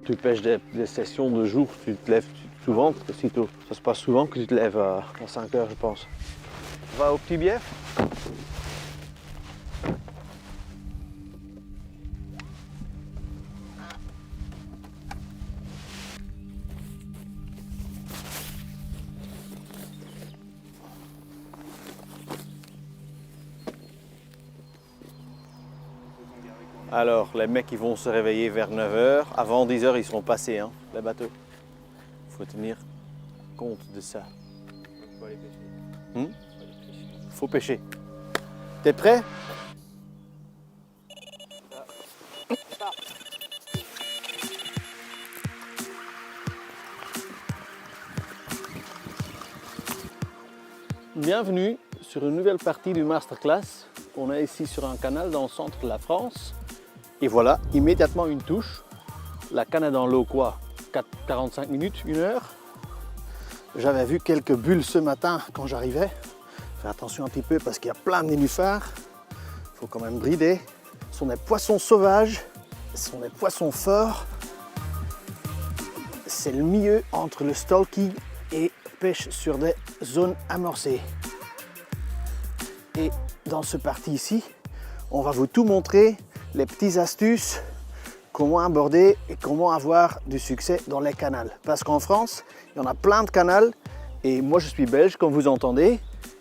Tu pêches des sessions de jour, tu te lèves souvent, aussitôt. Ça se passe souvent que tu te lèves à 5 heures, je pense. On va au petit bief. Alors, les mecs ils vont se réveiller vers 9 h. Avant 10 h, ils seront passés, hein, les bateaux. Il faut tenir compte de ça. Faut aller pêcher. Faut pêcher. T'es prêt? Bienvenue sur une nouvelle partie du masterclass. On est ici sur un canal dans le centre de la France. Et voilà, immédiatement une touche. La canne est dans l'eau quoi? 45 minutes, 1 heure. J'avais vu quelques bulles ce matin quand j'arrivais. Fais attention un petit peu parce qu'il y a plein de nénuphars. Il faut quand même brider. Ce sont des poissons sauvages, ce sont des poissons forts. C'est le milieu entre le stalking et pêche sur des zones amorcées. Et dans ce parti ici, on va vous tout montrer, les petites astuces, comment aborder et comment avoir du succès dans les canals. Parce qu'en France, il y en a plein de canals et moi je suis belge comme vous entendez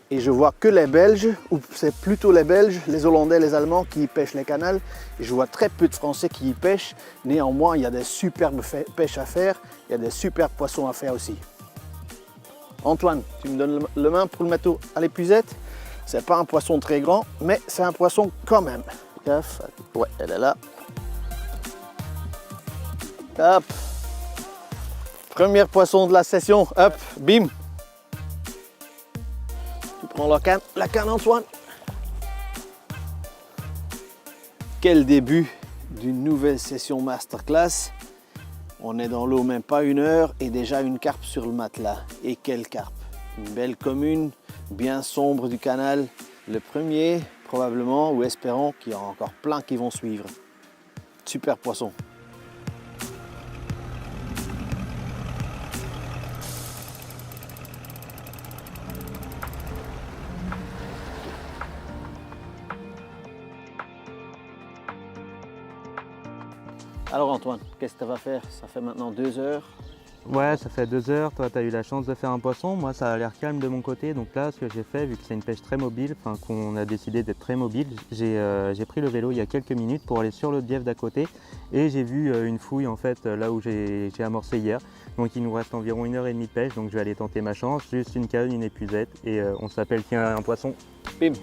et je vois que les Belges, ou c'est plutôt les Belges, les Hollandais, les Allemands qui pêchent les canals et je vois très peu de Français qui y pêchent. Néanmoins, il y a des superbes pêches à faire, il y a des superbes poissons à faire aussi. Antoine, tu me donnes le main pour le mettre à l'épuisette. C'est pas un poisson très grand, mais c'est un poisson quand même. Gaffe, ouais, elle est là. Hop. Premier poisson de la session, hop, bim. Tu prends la canne Antoine. Quel début d'une nouvelle session masterclass. On est dans l'eau même pas 1 heure et déjà une carpe sur le matelas. Et quelle carpe! Une belle commune, bien sombre du canal. Le premier, probablement, ou espérons qu'il y aura encore plein qui vont suivre. Super poisson. Alors Antoine, qu'est-ce que tu vas faire? Ça fait maintenant 2 heures. Ouais, ça fait 2 heures. Toi, tu as eu la chance de faire un poisson. Moi, ça a l'air calme de mon côté. Donc là, ce que j'ai fait, vu que c'est une pêche très mobile, enfin qu'on a décidé d'être très mobile, j'ai pris le vélo il y a quelques minutes pour aller sur le bief d'à côté et j'ai vu une fouille en fait là où j'ai amorcé hier. Donc il nous reste environ 1h30 de pêche. Donc je vais aller tenter ma chance. Juste une canne, une épuisette et on s'appelle tiens un poisson. Bim.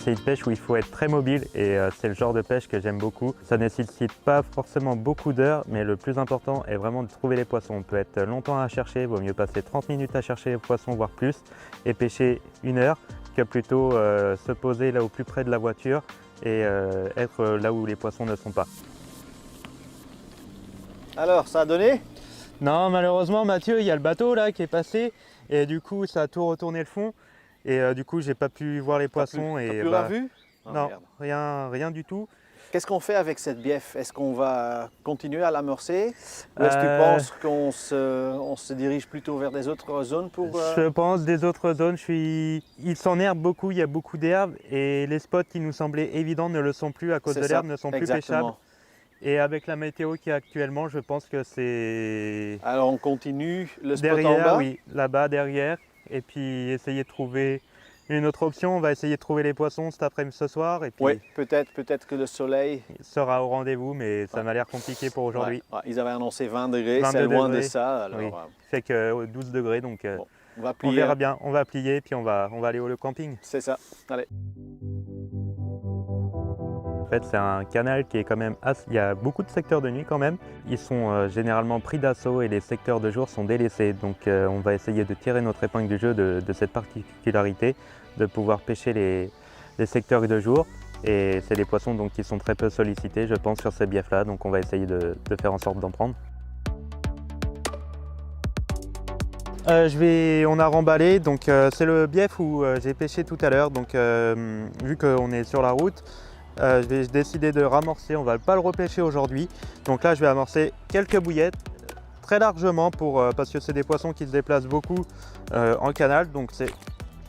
C'est une pêche où il faut être très mobile et c'est le genre de pêche que j'aime beaucoup. Ça ne nécessite pas forcément beaucoup d'heures, mais le plus important est vraiment de trouver les poissons. On peut être longtemps à chercher, il vaut mieux passer 30 minutes à chercher les poissons, voire plus, et pêcher 1 heure, que plutôt se poser là au plus près de la voiture et être là où les poissons ne sont pas. Alors, ça a donné? Non, malheureusement Mathieu, il y a le bateau là qui est passé et du coup ça a tout retourné le fond. Et du coup, j'ai pas pu voir les poissons. T'as et plus rien vu? Oh, non, merde. rien du tout. Qu'est-ce qu'on fait avec cette bief? Est-ce qu'on va continuer à l'amorcer? Ou est-ce que tu penses qu'on se dirige plutôt vers des autres zones pour... Je pense des autres zones. Il s'enherbe beaucoup, il y a beaucoup d'herbes et les spots qui nous semblaient évidents ne le sont plus à cause de l'herbe, ne sont plus pêchables. Et avec la météo qui est actuellement, je pense que c'est... Alors on continue le spot derrière, en bas? Oui, là-bas, derrière. Et puis essayer de trouver une autre option. On va essayer de trouver les poissons cet après-midi ce soir. Et puis oui, peut-être que le soleil sera au rendez-vous, mais ça m'a l'air compliqué pour aujourd'hui. Ouais, ils avaient annoncé 20 degrés, c'est loin de ça. Alors, oui. Il fait que 12 degrés, donc bon, on va plier. On verra bien. On va plier et puis on va aller au camping. C'est ça, allez. En fait, c'est un canal qui est quand même il y a beaucoup de secteurs de nuit quand même. Ils sont généralement pris d'assaut et les secteurs de jour sont délaissés. Donc on va essayer de tirer notre épingle du jeu de cette particularité, de pouvoir pêcher les secteurs de jour. Et c'est des poissons donc, qui sont très peu sollicités, je pense, sur ces biefs-là. Donc on va essayer de faire en sorte d'en prendre. On a remballé, donc c'est le bief où j'ai pêché tout à l'heure. Donc vu qu'on est sur la route, J'ai décidé de ramorcer, on va pas le repêcher aujourd'hui. Donc là je vais amorcer quelques bouillettes, très largement parce que c'est des poissons qui se déplacent beaucoup en canal, donc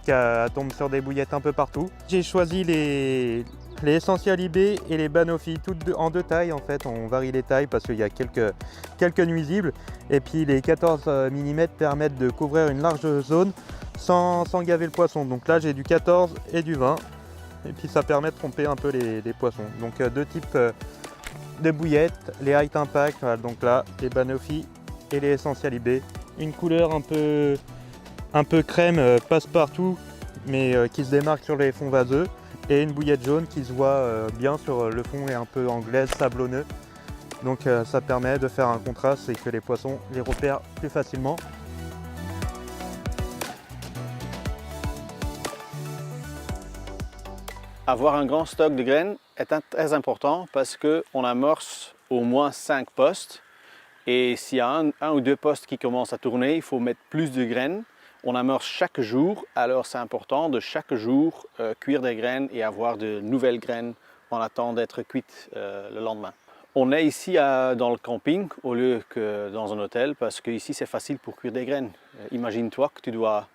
qu'elle tombe sur des bouillettes un peu partout. J'ai choisi les Essential IB et les Banoffee, toutes en deux tailles en fait. On varie les tailles parce qu'il y a quelques nuisibles. Et puis les 14 mm permettent de couvrir une large zone sans gaver le poisson. Donc là j'ai du 14 et du 20. Et puis ça permet de tromper un peu les poissons. Donc deux types de bouillettes, les Height Impact, voilà, donc là les Banoffee et les Essential IB. Une couleur un peu crème passe-partout, mais qui se démarque sur les fonds vaseux. Et une bouillette jaune qui se voit bien sur le fond et un peu anglaise, sablonneux. Donc ça permet de faire un contraste et que les poissons les repèrent plus facilement. Avoir un grand stock de graines est très important parce qu'on amorce au moins 5 postes. Et s'il y a un ou deux postes qui commencent à tourner, il faut mettre plus de graines. On amorce chaque jour, alors c'est important de chaque jour cuire des graines et avoir de nouvelles graines en attendant d'être cuites le lendemain. On est ici dans le camping au lieu que dans un hôtel parce qu'ici c'est facile pour cuire des graines. Imagine-toi que tu dois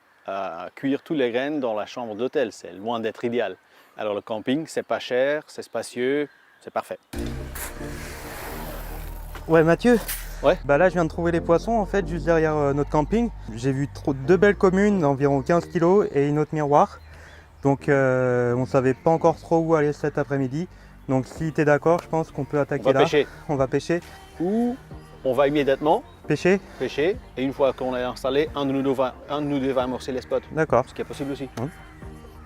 cuire toutes les graines dans la chambre d'hôtel, c'est loin d'être idéal. Alors le camping, c'est pas cher, c'est spacieux, c'est parfait. Ouais Mathieu, ouais. Bah là je viens de trouver les poissons en fait juste derrière notre camping. J'ai vu deux belles communes d'environ 15 kg et une autre miroir. Donc on ne savait pas encore trop où aller cet après-midi. Donc si tu es d'accord, je pense qu'on peut attaquer là. Pêcher. On va pêcher. Ou on va immédiatement pêcher. Et une fois qu'on est installé, un de nous deux va amorcer les spots. D'accord. Ce qui est possible aussi.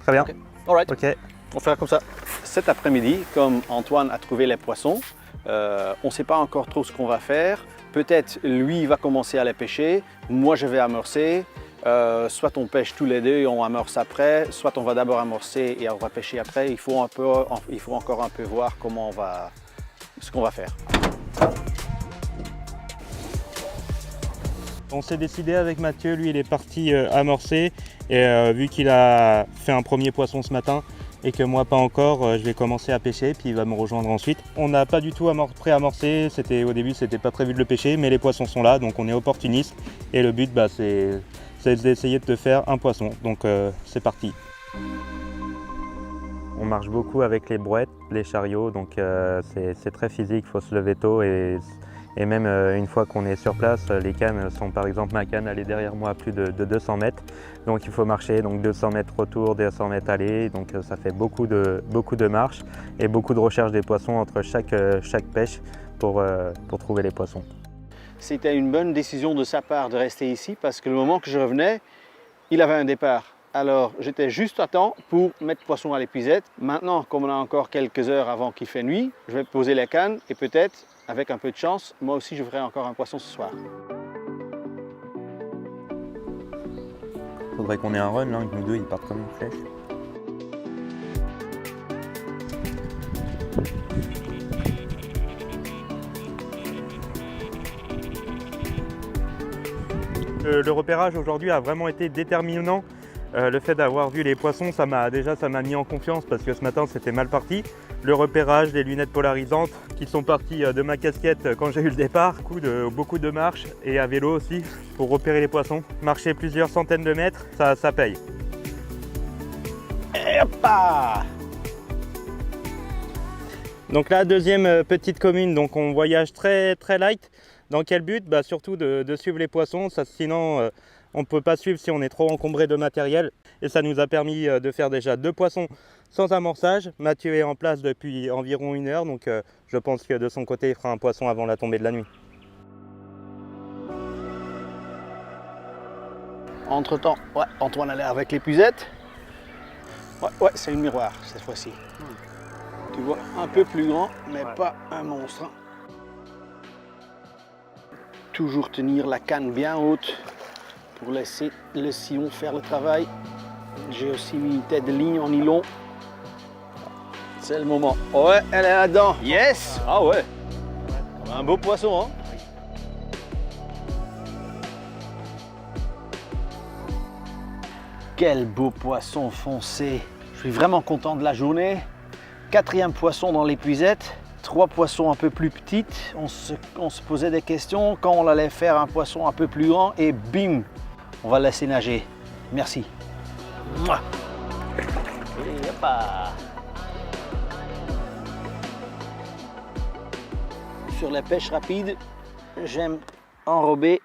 Très bien. Okay. Alright. Ok. On va faire comme ça. Cet après-midi, comme Antoine a trouvé les poissons, on ne sait pas encore trop ce qu'on va faire. Peut-être lui va commencer à les pêcher, moi je vais amorcer. Soit on pêche tous les deux et on amorce après, soit on va d'abord amorcer et on va pêcher après. Il faut encore un peu voir ce qu'on va faire. On s'est décidé avec Mathieu, lui il est parti amorcer et vu qu'il a fait un premier poisson ce matin et que moi pas encore, je vais commencer à pêcher puis il va me rejoindre ensuite. On n'a pas du tout pré-amorcé, au début c'était pas prévu de le pêcher mais les poissons sont là donc on est opportuniste et le but c'est d'essayer de te faire un poisson, donc c'est parti. On marche beaucoup avec les brouettes, les chariots, donc c'est très physique, il faut se lever tôt et même une fois qu'on est sur place, les cannes sont par exemple ma canne elle est derrière moi à plus de 200 mètres, donc il faut marcher, donc 200 mètres retour, 200 mètres aller, donc ça fait beaucoup de marches et beaucoup de recherche des poissons entre chaque pêche pour trouver les poissons. C'était une bonne décision de sa part de rester ici parce que le moment que je revenais, il avait un départ. Alors j'étais juste à temps pour mettre poisson à l'épuisette. Maintenant, comme on a encore quelques heures avant qu'il fait nuit, je vais poser les cannes et peut-être, avec un peu de chance, moi aussi je ferai encore un poisson ce soir. Faudrait qu'on ait un run là, que nous deux ils partent comme une flèche. Le repérage aujourd'hui a vraiment été déterminant. Le fait d'avoir vu les poissons, ça m'a mis en confiance parce que ce matin c'était mal parti. Le repérage, les lunettes polarisantes qui sont parties de ma casquette quand j'ai eu le départ, beaucoup de marches et à vélo aussi pour repérer les poissons. Marcher plusieurs centaines de mètres, ça paye. Et hop là! Donc là, deuxième petite commune, donc on voyage très light. Dans quel but? Surtout de suivre les poissons, sinon on ne peut pas suivre si on est trop encombré de matériel. Et ça nous a permis de faire déjà 2 poissons sans amorçage. Mathieu est en place depuis environ 1 heure, donc je pense que de son côté il fera un poisson avant la tombée de la nuit. Entre temps, ouais, Antoine allait avec l'épuisette. Ouais, c'est une miroir cette fois-ci. Tu vois, un peu plus grand, mais pas un monstre. Toujours tenir la canne bien haute pour laisser le sillon faire le travail. J'ai aussi mis une tête de ligne en nylon. C'est le moment. Ouais, elle est là-dedans. Yes! Ah ouais! Un beau poisson, hein? Quel beau poisson foncé! Je suis vraiment content de la journée. 4e poisson dans l'épuisette. 3 poissons un peu plus petites. On se posait des questions quand on allait faire un poisson un peu plus grand et bim, on va laisser nager. Merci. Mouah. Et hoppa. Sur la pêche rapide, j'aime enrober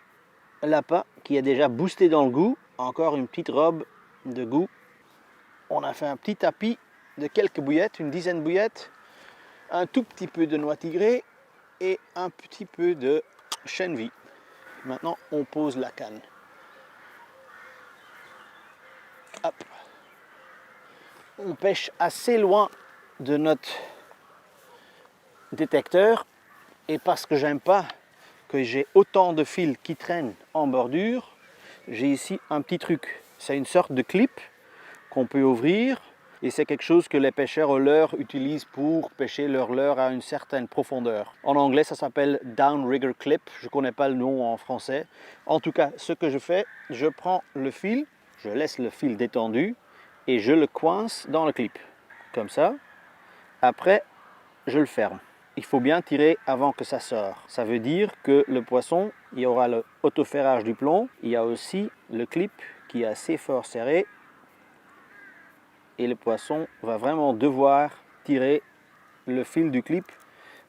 l'appât qui est déjà boosté dans le goût. Encore une petite robe de goût. On a fait un petit tapis de quelques bouillettes, une dizaine de bouillettes, un tout petit peu de noix tigrée et un petit peu de chènevis. Maintenant, on pose la canne. Hop. On pêche assez loin de notre détecteur et parce que j'aime pas que j'ai autant de fils qui traînent en bordure, j'ai ici un petit truc. C'est une sorte de clip qu'on peut ouvrir et c'est quelque chose que les pêcheurs au leurre utilisent pour pêcher leur leurre à une certaine profondeur. En anglais, ça s'appelle downrigger clip. Je ne connais pas le nom en français. En tout cas, ce que je fais, je prends le fil, je laisse le fil détendu et je le coince dans le clip. Comme ça. Après, je le ferme. Il faut bien tirer avant que ça sorte. Ça veut dire que le poisson, il y aura le autoferrage du plomb. Il y a aussi le clip qui est assez fort serré. Et le poisson va vraiment devoir tirer le fil du clip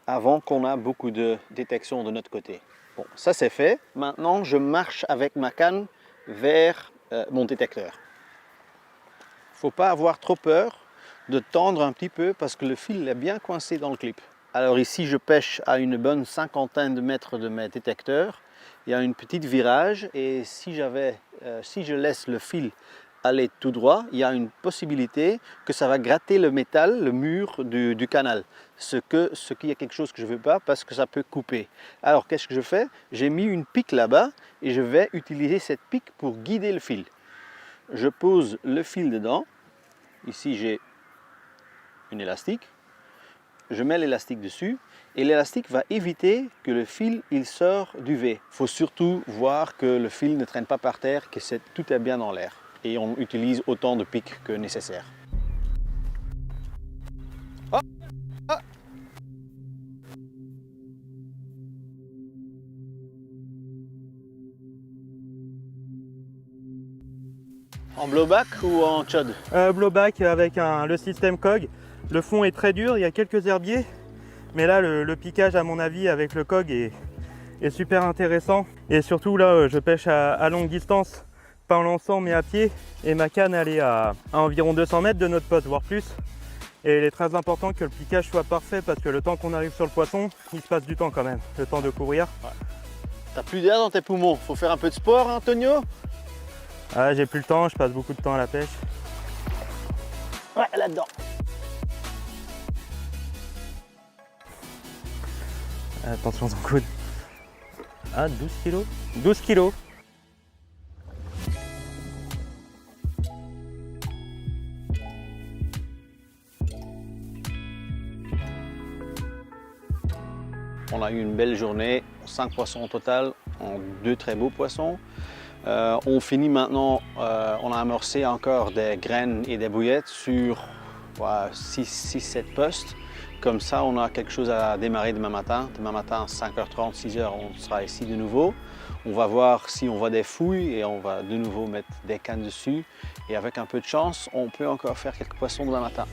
avant qu'on a beaucoup de détection de notre côté. Bon, ça c'est fait. Maintenant, je marche avec ma canne vers mon détecteur. Il ne faut pas avoir trop peur de tendre un petit peu parce que le fil est bien coincé dans le clip. Alors ici, je pêche à une bonne cinquantaine de mètres de mes détecteurs. Il y a une petite virage et si je laisse le fil aller tout droit, il y a une possibilité que ça va gratter le métal, le mur du canal. Ce qui est quelque chose que je ne veux pas parce que ça peut couper. Alors qu'est-ce que je fais? J'ai mis une pique là-bas et je vais utiliser cette pique pour guider le fil. Je pose le fil dedans. Ici j'ai une élastique. Je mets l'élastique dessus et l'élastique va éviter que le fil il sort du V. Il faut surtout voir que le fil ne traîne pas par terre, que tout est bien dans l'air. Et on utilise autant de piques que nécessaire. Oh, oh. En blowback ou en chod? Blowback avec le système COG. Le fond est très dur, il y a quelques herbiers. Mais là, le piquage, à mon avis, avec le COG est super intéressant. Et surtout, là, je pêche à longue distance. Pas en lançant mais à pied et ma canne elle est à environ 200 mètres de notre poste, voire plus. Et il est très important que le piquage soit parfait parce que le temps qu'on arrive sur le poisson, il se passe du temps quand même, le temps de courir. Ouais. T'as plus d'air dans tes poumons, faut faire un peu de sport, hein, Antonio? Ah, j'ai plus le temps, je passe beaucoup de temps à la pêche. Ouais, là-dedans. Attention ton coude. Ah, 12 kilos 12 kilos. On a eu une belle journée, 5 poissons au total, en 2 très beaux poissons. On finit maintenant, on a amorcé encore des graines et des bouillettes sur 6-7 postes. Comme ça, on a quelque chose à démarrer demain matin. Demain matin, 5h30, 6h, on sera ici de nouveau. On va voir si on voit des fouilles et on va de nouveau mettre des cannes dessus. Et avec un peu de chance, on peut encore faire quelques poissons demain matin.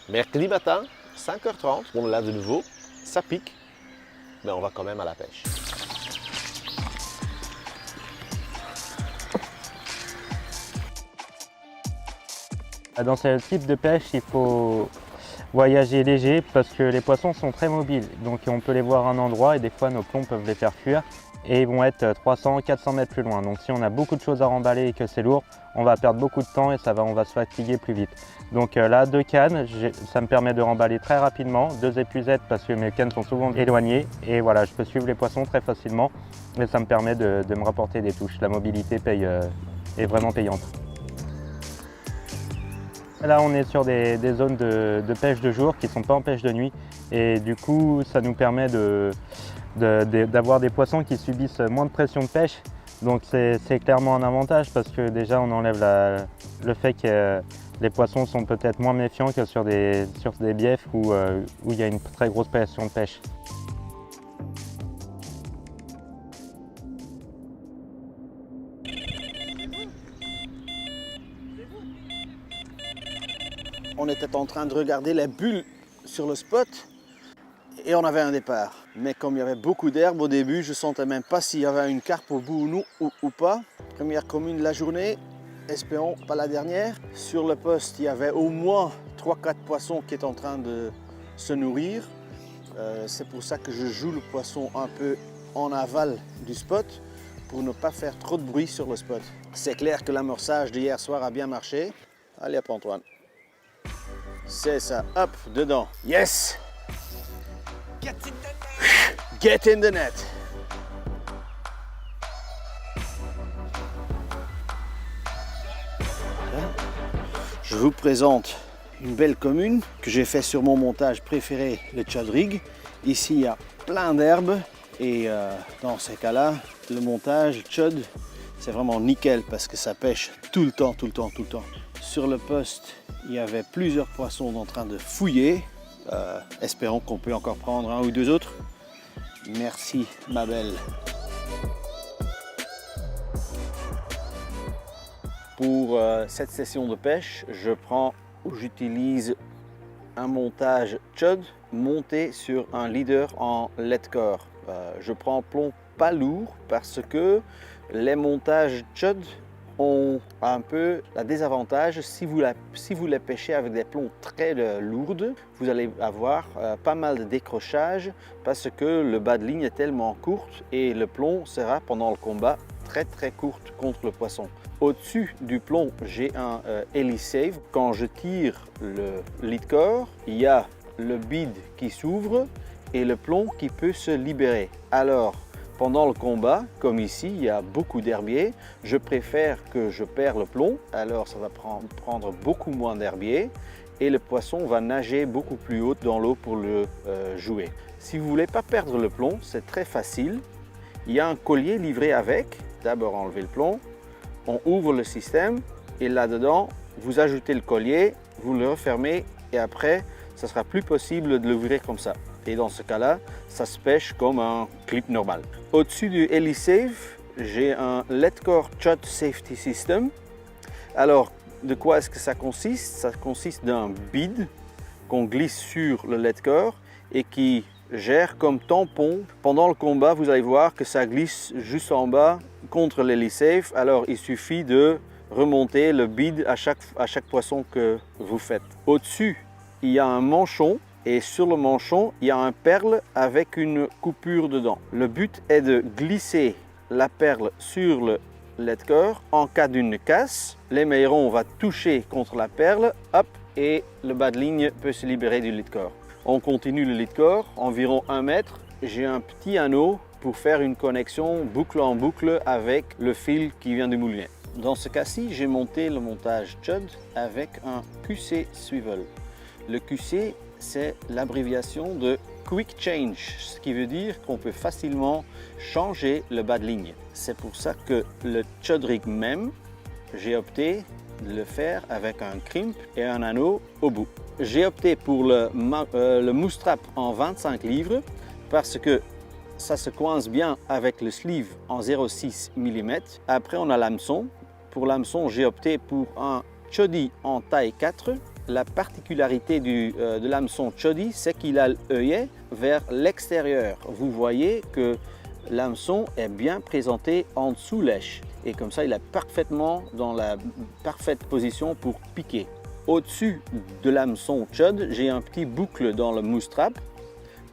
Mercredi matin, 5h30, on est là de nouveau, ça pique, mais on va quand même à la pêche. Dans ce type de pêche, il faut voyager léger parce que les poissons sont très mobiles. Donc on peut les voir à un endroit et des fois nos plombs peuvent les faire fuir. Et ils vont être 300-400 mètres plus loin. Donc si on a beaucoup de choses à remballer et que c'est lourd, on va perdre beaucoup de temps et on va se fatiguer plus vite. Donc là, 2 cannes, ça me permet de remballer très rapidement. 2 épuisettes parce que mes cannes sont souvent éloignées. Et voilà, je peux suivre les poissons très facilement. Et ça me permet de me rapporter des touches. La mobilité est vraiment payante. Là, on est sur des zones de pêche de jour qui ne sont pas en pêche de nuit. Et du coup, ça nous permet d'avoir des poissons qui subissent moins de pression de pêche. Donc c'est clairement un avantage parce que déjà, on enlève le fait que les poissons sont peut-être moins méfiants que sur des biefs où il y a une très grosse pression de pêche. On était en train de regarder les bulles sur le spot et on avait un départ. Mais comme il y avait beaucoup d'herbe au début, je ne sentais même pas s'il y avait une carpe au bout ou pas. Première commune de la journée, espérons pas la dernière. Sur le poste, il y avait au moins 3-4 poissons qui étaient en train de se nourrir. C'est pour ça que je joue le poisson un peu en aval du spot pour ne pas faire trop de bruit sur le spot. C'est clair que l'amorçage d'hier soir a bien marché. Allez hop Antoine. C'est ça, hop, dedans. Yes! Get in the net! Je vous présente une belle commune que j'ai fait sur mon montage préféré, le Chud Rig. Ici, il y a plein d'herbes et dans ces cas-là, le montage Chud, c'est vraiment nickel parce que ça pêche tout le temps. Sur le poste, il y avait plusieurs poissons en train de fouiller. Espérons qu'on peut encore prendre un ou deux autres. Merci ma belle. Pour cette session de pêche, j'utilise un montage Chud monté sur un leader en leadcore. Je prends plomb pas lourd parce que les montages Chud ont un peu la désavantage, si vous les pêchez avec des plombs très lourdes, vous allez avoir pas mal de décrochage parce que le bas de ligne est tellement court et le plomb sera pendant le combat très courte contre le poisson. Au-dessus du plomb, j'ai un Elisave. Quand je tire le leadcore, il y a le bide qui s'ouvre et le plomb qui peut se libérer. Alors, pendant le combat, comme ici, il y a beaucoup d'herbiers. Je préfère que je perds le plomb, alors ça va prendre beaucoup moins d'herbiers et le poisson va nager beaucoup plus haut dans l'eau pour le jouer. Si vous ne voulez pas perdre le plomb, c'est très facile. Il y a un collier livré avec. D'abord enlever le plomb, on ouvre le système et là-dedans, vous ajoutez le collier, vous le refermez et après, ça sera plus possible de l'ouvrir comme ça. Et dans ce cas-là, ça se pêche comme un clip normal. Au-dessus du Elisave, j'ai un Leadcore Chud Safety System. Alors, de quoi est-ce que ça consiste? Ça consiste d'un bide qu'on glisse sur le Leadcore et qui gère comme tampon. Pendant le combat, vous allez voir que ça glisse juste en bas contre l'Elisave. Alors, il suffit de remonter le bide à chaque poisson que vous faites. Au-dessus, il y a un manchon. Et sur le manchon, il y a un perle avec une coupure dedans. Le but est de glisser la perle sur le leadcore. En cas d'une casse, l'émerauton va toucher contre la perle, hop, et le bas de ligne peut se libérer du leadcore. On continue le leadcore, environ 1 mètre. J'ai un petit anneau pour faire une connexion boucle en boucle avec le fil qui vient du moulinet. Dans ce cas-ci, j'ai monté le montage Chud avec un QC Swivel. Le QC, c'est l'abréviation de Quick Change, ce qui veut dire qu'on peut facilement changer le bas de ligne. C'est pour ça que le Chud Rig même, j'ai opté de le faire avec un crimp et un anneau au bout. J'ai opté pour le moustrap en 25 livres parce que ça se coince bien avec le sleeve en 0,6 mm. Après, on a l'hameçon. Pour l'hameçon, j'ai opté pour un Chuddy en taille 4. La particularité de l'hameçon Chuddy, c'est qu'il a l'œillet vers l'extérieur. Vous voyez que l'hameçon est bien présenté en dessous lèche. Et comme ça, il est parfaitement dans la parfaite position pour piquer. Au-dessus de l'hameçon Chud, j'ai un petit boucle dans le moustrap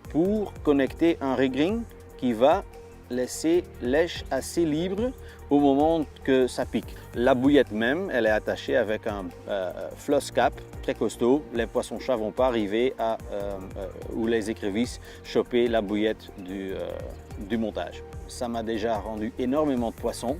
pour connecter un rig ring qui va laisser lèche assez libre au moment que ça pique. La bouillette même, elle est attachée avec un floss cap très costaud. Les poissons-chats ne vont pas arriver ou les écrevisses choper la bouillette du montage. Ça m'a déjà rendu énormément de poissons.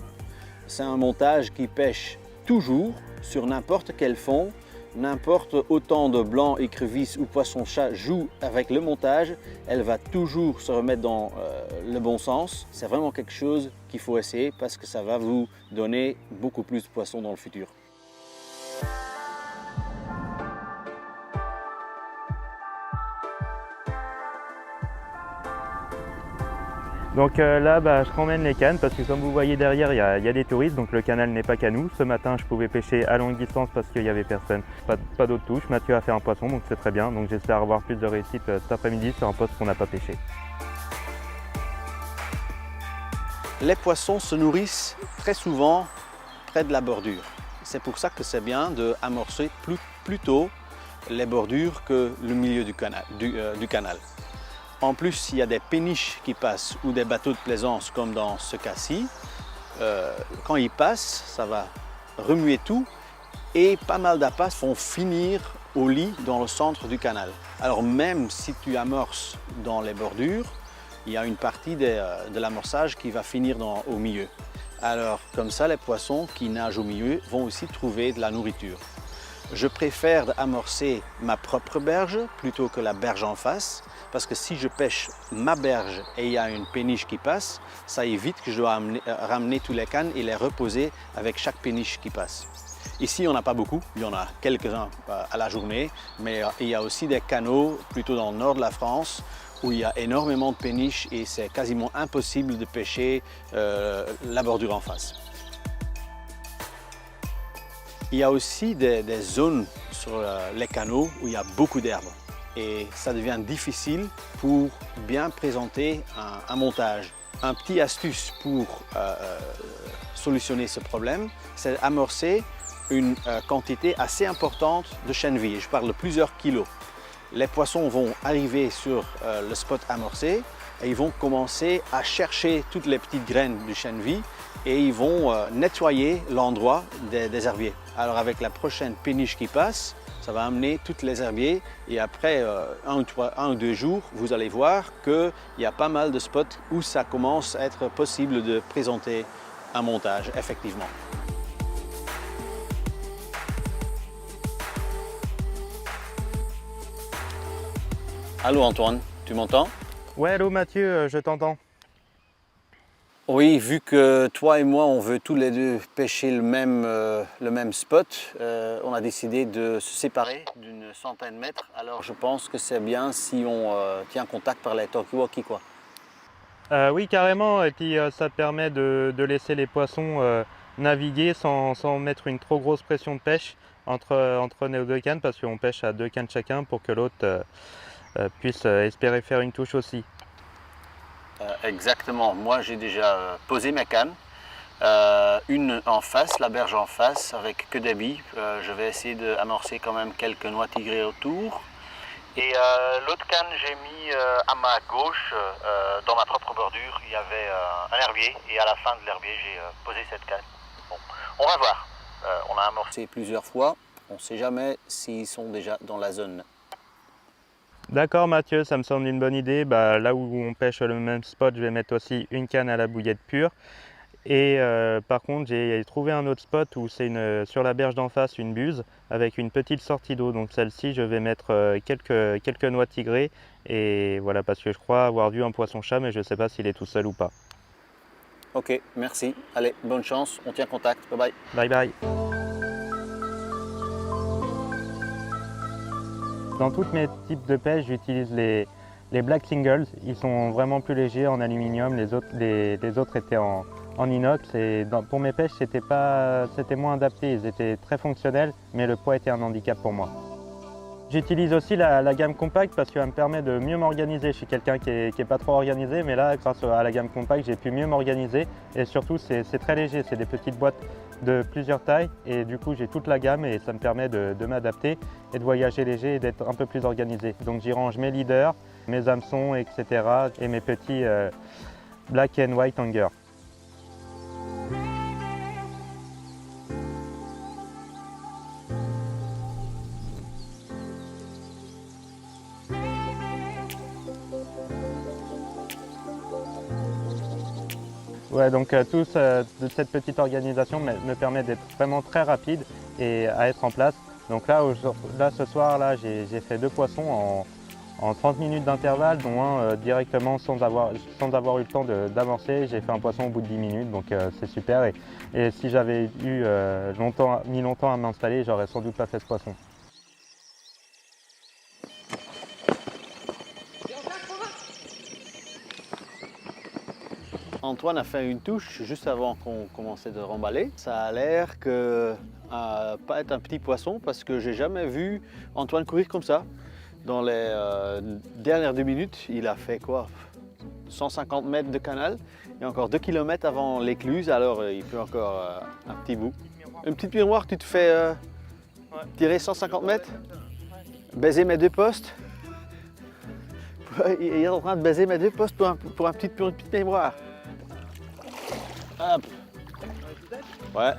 C'est un montage qui pêche toujours sur n'importe quel fond. n'importe autant de blanc, écrevisse ou poisson-chat joue avec le montage, elle va toujours se remettre dans le bon sens. C'est vraiment quelque chose qu'il faut essayer parce que ça va vous donner beaucoup plus de poissons dans le futur. Donc là, je promène les cannes parce que comme vous voyez derrière, il y a des touristes, donc le canal n'est pas qu'à nous. Ce matin, je pouvais pêcher à longue distance parce qu'il n'y avait personne. Pas d'autres touches. Mathieu a fait un poisson, donc c'est très bien. Donc j'espère avoir plus de réussite cet après-midi sur un poste qu'on n'a pas pêché. Les poissons se nourrissent très souvent près de la bordure. C'est pour ça que c'est bien d'amorcer plus tôt les bordures que le milieu du canal. En plus, s'il y a des péniches qui passent ou des bateaux de plaisance comme dans ce cas-ci, quand ils passent, ça va remuer tout et pas mal d'appâts vont finir au lit dans le centre du canal. Alors même si tu amorces dans les bordures, il y a une partie de l'amorçage qui va finir au milieu. Alors comme ça, les poissons qui nagent au milieu vont aussi trouver de la nourriture. Je préfère amorcer ma propre berge plutôt que la berge en face parce que si je pêche ma berge et il y a une péniche qui passe, ça évite que je dois ramener tous les cannes et les reposer avec chaque péniche qui passe. Ici, on n'a pas beaucoup, il y en a quelques-uns à la journée, mais il y a aussi des canaux plutôt dans le nord de la France où il y a énormément de péniches et c'est quasiment impossible de pêcher la bordure en face. Il y a aussi des zones sur les canaux où il y a beaucoup d'herbes et ça devient difficile pour bien présenter un montage. Un petit astuce pour solutionner ce problème, c'est d'amorcer une quantité assez importante de chènevis. Je parle de plusieurs kilos. Les poissons vont arriver sur le spot amorcé et ils vont commencer à chercher toutes les petites graines du chènevis et ils vont nettoyer l'endroit des herbiers. Alors avec la prochaine péniche qui passe, ça va amener tous les herbiers et après un ou deux jours, vous allez voir qu'il y a pas mal de spots où ça commence à être possible de présenter un montage, effectivement. Allô Antoine, tu m'entends? Ouais, allô Mathieu, je t'entends. Oui, vu que toi et moi, on veut tous les deux pêcher le même spot, on a décidé de se séparer d'une centaine de mètres. Alors je pense que c'est bien si on tient contact par les talkie-walkie, quoi. Oui, carrément, et puis ça permet de laisser les poissons naviguer sans mettre une trop grosse pression de pêche entre nos deux cannes, parce qu'on pêche à 2 cannes chacun pour que l'autre puisse espérer faire une touche aussi. Exactement, moi j'ai déjà posé mes cannes, une en face, la berge en face avec que des billes. Je vais essayer d'amorcer quand même quelques noix tigrées autour. Et l'autre canne j'ai mis à ma gauche, dans ma propre bordure, il y avait un herbier et à la fin de l'herbier j'ai posé cette canne. Bon, on va voir, on a amorcé plusieurs fois, on ne sait jamais s'ils sont déjà dans la zone. D'accord Mathieu, ça me semble une bonne idée. Là où on pêche le même spot, je vais mettre aussi une canne à la bouillette pure. Et par contre, j'ai trouvé un autre spot où c'est sur la berge d'en face une buse avec une petite sortie d'eau. Donc celle-ci, je vais mettre quelques noix tigrées. Et voilà, parce que je crois avoir vu un poisson-chat, mais je ne sais pas s'il est tout seul ou pas. Ok, merci. Allez, bonne chance, on tient contact. Bye bye. Bye bye. Dans tous mes types de pêche, j'utilise les Black Singles. Ils sont vraiment plus légers en aluminium, les autres étaient en inox. Et pour mes pêches, c'était moins adapté. Ils étaient très fonctionnels, mais le poids était un handicap pour moi. J'utilise aussi la gamme compacte parce qu'elle me permet de mieux m'organiser. Je suis quelqu'un qui est pas trop organisé, mais là, grâce à la gamme compacte, j'ai pu mieux m'organiser. Et surtout, c'est très léger. C'est des petites boîtes de plusieurs tailles et du coup j'ai toute la gamme et ça me permet de m'adapter et de voyager léger et d'être un peu plus organisé. Donc j'y range mes leaders, mes hameçons, etc. et mes petits black and white hangers. Ouais, donc toute cette petite organisation me permet d'être vraiment très rapide et à être en place Donc là, ce soir, là, j'ai fait 2 poissons en 30 minutes d'intervalle, dont un directement sans avoir eu le temps d'amorcer. J'ai fait un poisson au bout de 10 minutes, donc c'est super. Et si j'avais mis longtemps à m'installer, j'aurais sans doute pas fait ce poisson. Antoine a fait une touche juste avant qu'on commençait de remballer. Ça a l'air que pas être un petit poisson parce que j'ai jamais vu Antoine courir comme ça. Dans les dernières 2 minutes, il a fait quoi 150 mètres de canal et encore 2 km avant l'écluse, alors il peut encore un petit bout. Une petite miroir, tu te fais tirer 150 mètres, baiser mes 2 postes. Il est en train de baiser mes 2 postes pour une petite miroir. Hop. Ouais.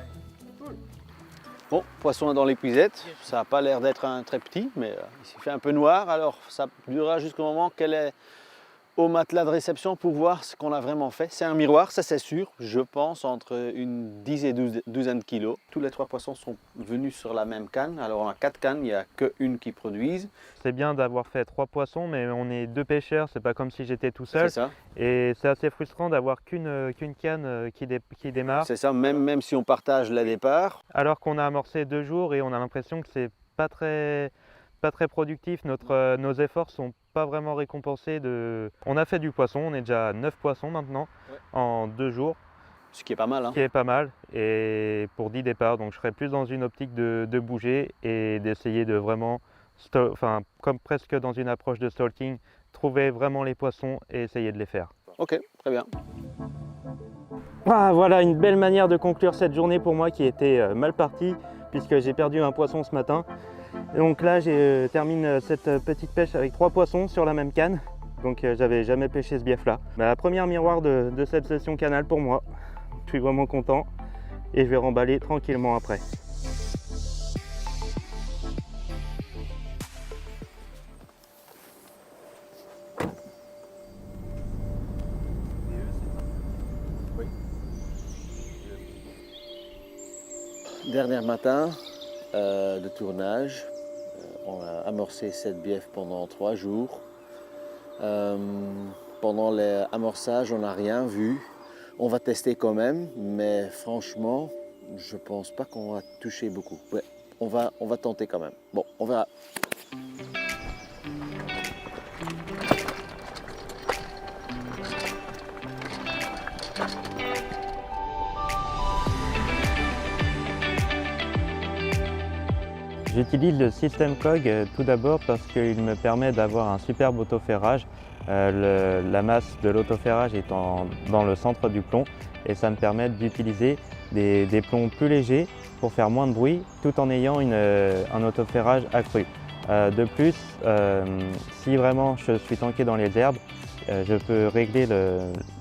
Bon, poisson dans l'épuisette, ça n'a pas l'air d'être un très petit, mais il fait un peu noir, alors ça durera jusqu'au moment qu'elle est au matelas de réception pour voir ce qu'on a vraiment fait. C'est un miroir, ça c'est sûr, je pense entre une 10 et 12 de kilos. Tous les 3 poissons sont venus sur la même canne, alors on a 4 cannes, il n'y a qu'une qui produise. C'est bien d'avoir fait 3 poissons, mais on est 2 pêcheurs, c'est pas comme si j'étais tout seul. C'est ça. Et c'est assez frustrant d'avoir qu'une canne qui démarre. C'est ça, même si on partage le départ. Alors qu'on a amorcé 2 jours et on a l'impression que c'est pas très productif. Nos efforts sont pas vraiment récompensés. On a fait du poisson, on est déjà à 9 poissons maintenant en 2 jours. Ce qui est pas mal. Hein. Ce qui est pas mal, et pour 10 départs. Donc je serais plus dans une optique de bouger et d'essayer de vraiment, comme presque dans une approche de stalking, trouver vraiment les poissons et essayer de les faire. Ok, très bien. Ah, voilà une belle manière de conclure cette journée pour moi qui était mal partie puisque j'ai perdu un poisson ce matin. Et donc là, je termine cette petite pêche avec 3 poissons sur la même canne. Donc j'avais jamais pêché ce bief-là. La première miroir de cette session canal pour moi. Je suis vraiment content et je vais remballer tranquillement après. Dernier matin de tournage, on a amorcé cette bief pendant 3 jours. Pendant l'amorçage, on n'a rien vu. On va tester quand même, mais franchement, je pense pas qu'on va toucher beaucoup. Ouais, on va tenter quand même. Bon, on verra. J'utilise le système COG tout d'abord parce qu'il me permet d'avoir un superbe autoferrage. La masse de l'autoferrage est dans le centre du plomb et ça me permet d'utiliser des plombs plus légers pour faire moins de bruit tout en ayant un autoferrage accru. De plus, si vraiment je suis tanké dans les herbes, je peux régler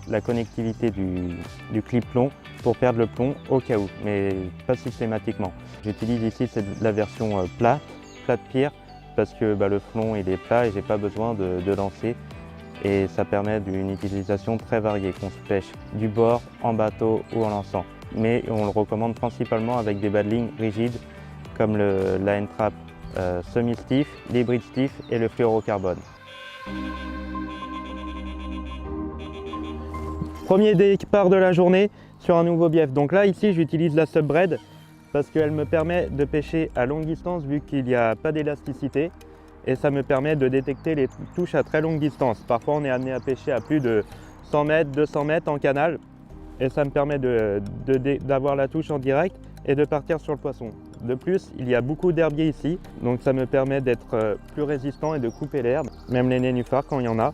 la connectivité du clip plomb pour perdre le plomb au cas où, mais pas systématiquement. J'utilise ici la version plate pierre parce que le plomb il est plat et j'ai pas besoin de lancer. Et ça permet d'une utilisation très variée, qu'on se pêche du bord, en bateau ou en lançant. Mais on le recommande principalement avec des bas de ligne rigides comme la N-Trap semi-stiff, l'hybride stiff et le fluorocarbone. Premier départ de la journée sur un nouveau bief. Donc là ici j'utilise la Subbred parce qu'elle me permet de pêcher à longue distance vu qu'il n'y a pas d'élasticité. Et ça me permet de détecter les touches à très longue distance. Parfois on est amené à pêcher à plus de 100 mètres, 200 mètres en canal et ça me permet d'avoir la touche en direct et de partir sur le poisson. De plus, il y a beaucoup d'herbiers ici, donc ça me permet d'être plus résistant et de couper l'herbe, même les nénuphars quand il y en a.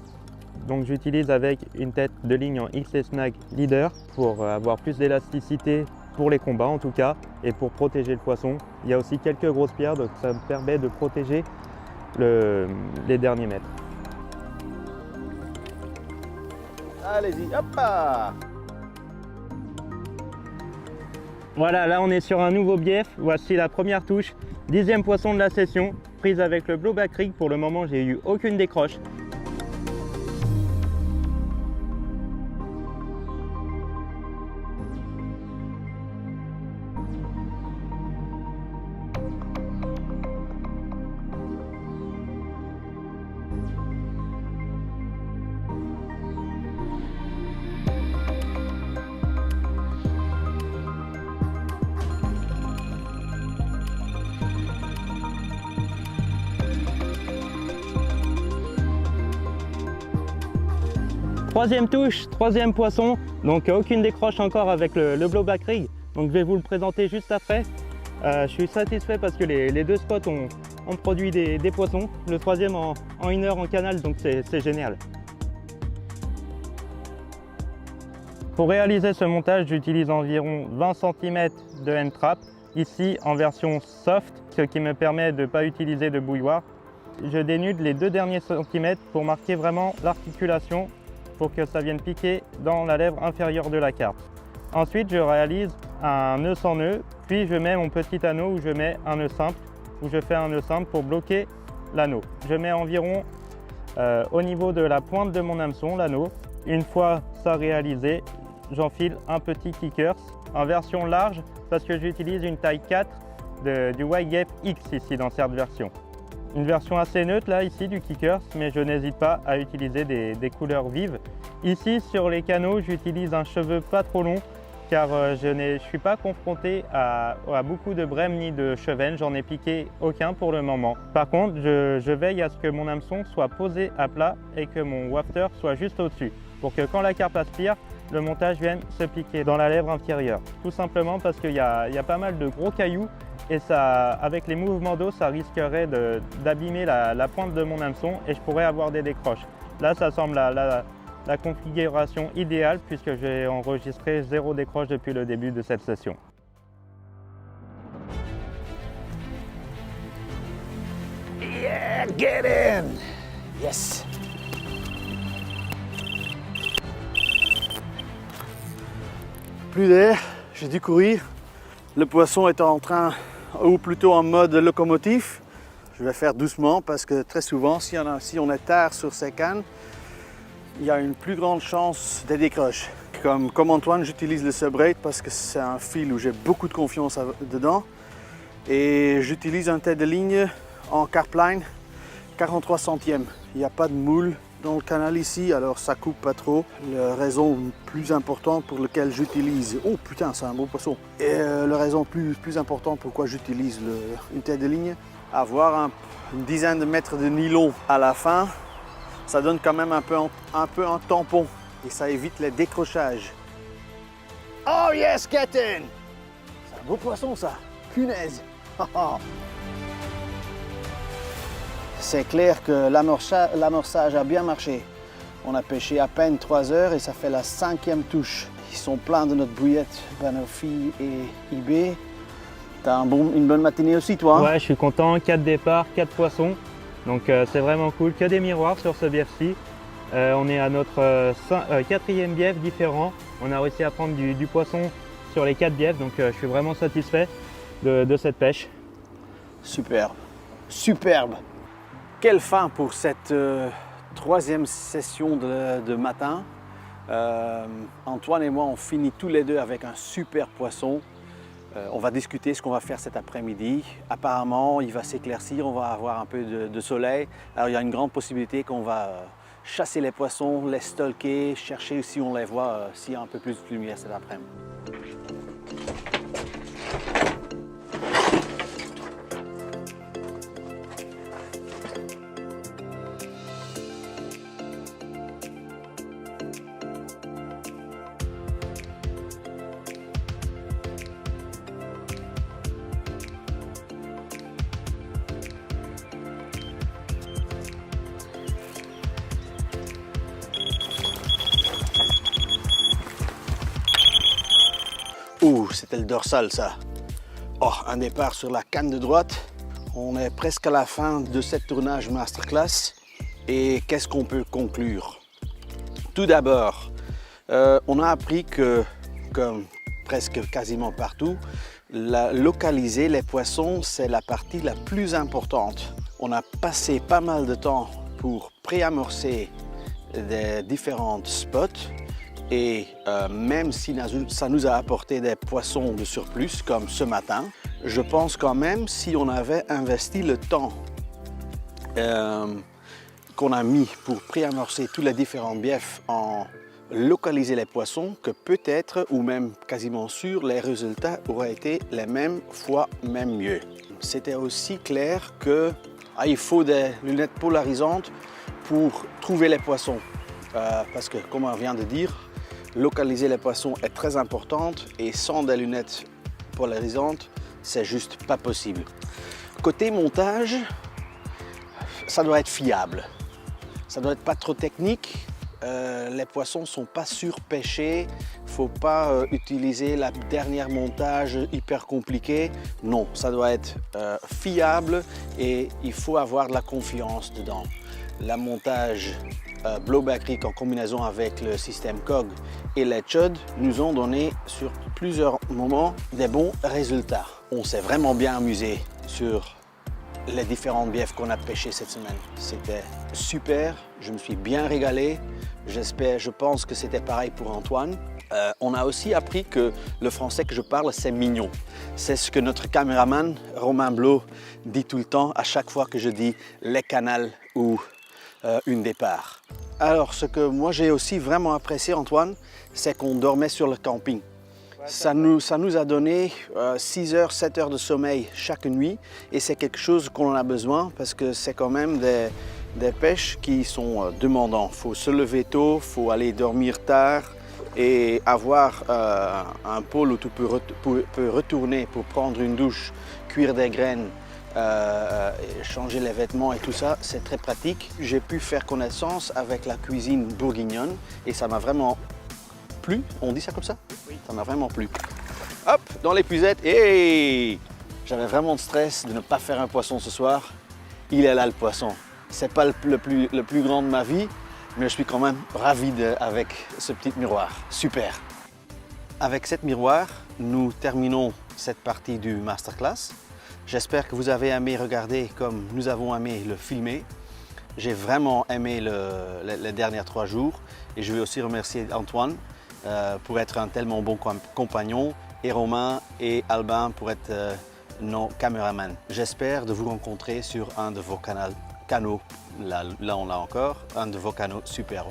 Donc j'utilise avec une tête de ligne en XS Snag Leader pour avoir plus d'élasticité pour les combats en tout cas et pour protéger le poisson. Il y a aussi quelques grosses pierres, donc ça me permet de protéger les derniers mètres. Allez-y, hop là. Voilà, là on est sur un nouveau bief. Voici la première touche, 10e poisson de la session, prise avec le Blowback Rig. Pour le moment, j'ai eu aucune décroche. Troisième touche, troisième poisson, donc aucune décroche encore avec le blowback rig, donc je vais vous le présenter juste après. Je suis satisfait parce que les deux spots ont produit des poissons, le troisième en 1 heure en canal, donc c'est génial. Pour réaliser ce montage, j'utilise environ 20 cm de end trap, ici en version soft, ce qui me permet de ne pas utiliser de bouilloire. Je dénude les 2 derniers centimètres pour marquer vraiment l'articulation pour que ça vienne piquer dans la lèvre inférieure de la carpe. Ensuite, je réalise un nœud sans nœud, puis je mets mon petit anneau où je mets un nœud simple, où je fais un nœud simple pour bloquer l'anneau. Je mets environ au niveau de la pointe de mon hameçon, l'anneau. Une fois ça réalisé, j'enfile un petit kickers en version large parce que j'utilise une taille 4 du Whitegap X ici dans cette version. Une version assez neutre là ici du kickers, mais je n'hésite pas à utiliser des couleurs vives. Ici sur les canaux, j'utilise un cheveu pas trop long car je ne suis pas confronté à beaucoup de brèmes ni de chevennes, j'en ai piqué aucun pour le moment. Par contre, je veille à ce que mon hameçon soit posé à plat et que mon wafter soit juste au-dessus pour que quand la carpe aspire, le montage vienne se piquer dans la lèvre inférieure. Tout simplement parce qu'il y a pas mal de gros cailloux et ça, avec les mouvements d'eau, ça risquerait d'abîmer la pointe de mon hameçon et je pourrais avoir des décroches. Là, ça semble la configuration idéale puisque j'ai enregistré 0 décroche depuis le début de cette session. Yeah, get in! Yes! Plus d'air, j'ai dû courir. Le poisson est en train, ou plutôt en mode locomotive. Je vais faire doucement parce que très souvent, si on est tard sur ces cannes, il y a une plus grande chance de décroche. Comme Antoine, j'utilise le subbraid parce que c'est un fil où j'ai beaucoup de confiance dedans. Et j'utilise un tête de ligne en carpline 43 centièmes. Il n'y a pas de moule dans le canal ici, alors ça coupe pas trop. La raison plus importante pour laquelle j'utilise... Oh putain, c'est un beau poisson. Et la raison plus importante pourquoi j'utilise une tête de ligne, avoir une dizaine de mètres de nylon à la fin, ça donne quand même un peu un tampon et ça évite les décrochages. Oh yes, Captain! C'est un beau poisson ça, punaise! C'est clair que l'amorçage a bien marché. On a pêché à peine 3 heures et ça fait la 5e touche. Ils sont pleins de notre bouillette, Banofi et eBay. T'as une bonne matinée aussi toi hein? Ouais, je suis content, 4 départs, 4 poissons. Donc c'est vraiment cool, que des miroirs sur ce bief-ci. On est à notre 4e bief différent. On a réussi à prendre du poisson sur les 4 biefs, donc je suis vraiment satisfait de cette pêche. Superbe, superbe. Quelle fin pour cette 3e session de matin. Antoine et moi, on finit tous les deux avec un super poisson. On va discuter ce qu'on va faire cet après-midi. Apparemment, il va s'éclaircir, on va avoir un peu de soleil. Alors, il y a une grande possibilité qu'on va chasser les poissons, les stalker, chercher si on les voit, s'il y a un peu plus de lumière cet après-midi. Ouh, c'était le dorsal ça. Oh, un départ sur la canne de droite. On est presque à la fin de cette tournage masterclass. Et qu'est-ce qu'on peut conclure? Tout d'abord, on a appris que, comme presque quasiment partout, localiser les poissons, c'est la partie la plus importante. On a passé pas mal de temps pour préamorcer des différents spots. Et même si ça nous a apporté des poissons de surplus, comme ce matin, je pense quand même si on avait investi le temps qu'on a mis pour préamorcer tous les différents biefs en localiser les poissons, que peut-être, ou même quasiment sûr, les résultats auraient été les mêmes, fois même mieux. C'était aussi clair qu'il faut des lunettes polarisantes pour trouver les poissons. parce que, comme on vient de dire, localiser les poissons est très importante et sans des lunettes polarisantes, c'est juste pas possible. Côté montage, ça doit être fiable. Ça doit être pas trop technique. Les poissons ne sont pas surpêchés. Il ne faut pas utiliser la dernière montage hyper compliqué. Non, ça doit être fiable et il faut avoir de la confiance dedans. La montage Blowback Rig en combinaison avec le système COG et les Chud nous ont donné sur plusieurs moments des bons résultats. On s'est vraiment bien amusé sur les différentes bièvres qu'on a pêchées cette semaine. C'était super, je me suis bien régalé. Je pense que c'était pareil pour Antoine. On a aussi appris que le français que je parle, c'est mignon. C'est ce que notre caméraman, Romain Blot, dit tout le temps à chaque fois que je dis les canals ou une départ. Alors, ce que moi j'ai aussi vraiment apprécié, Antoine, c'est qu'on dormait sur le camping. Ça nous a donné 6 heures, 7 heures de sommeil chaque nuit et c'est quelque chose qu'on en a besoin parce que c'est quand même des pêches qui sont demandantes. Il faut se lever tôt, il faut aller dormir tard et avoir un pôle où tu peux retourner pour prendre une douche, cuire des graines, changer les vêtements et tout ça, c'est très pratique. J'ai pu faire connaissance avec la cuisine bourguignonne et ça m'a vraiment plu. On dit ça comme ça? Oui. Ça m'a vraiment plu. Hop, dans l'épuisette. Et j'avais vraiment de stress de ne pas faire un poisson ce soir. Il est là le poisson. C'est pas le plus grand de ma vie, mais je suis quand même ravi avec ce petit miroir. Super. Avec cette miroir, nous terminons cette partie du masterclass. J'espère que vous avez aimé regarder comme nous avons aimé le filmer. J'ai vraiment aimé les derniers 3 jours et je veux aussi remercier Antoine pour être un tellement bon compagnon et Romain et Albin pour être nos caméramans. J'espère de vous rencontrer sur un de vos canaux, là on l'a encore, un de vos canaux super.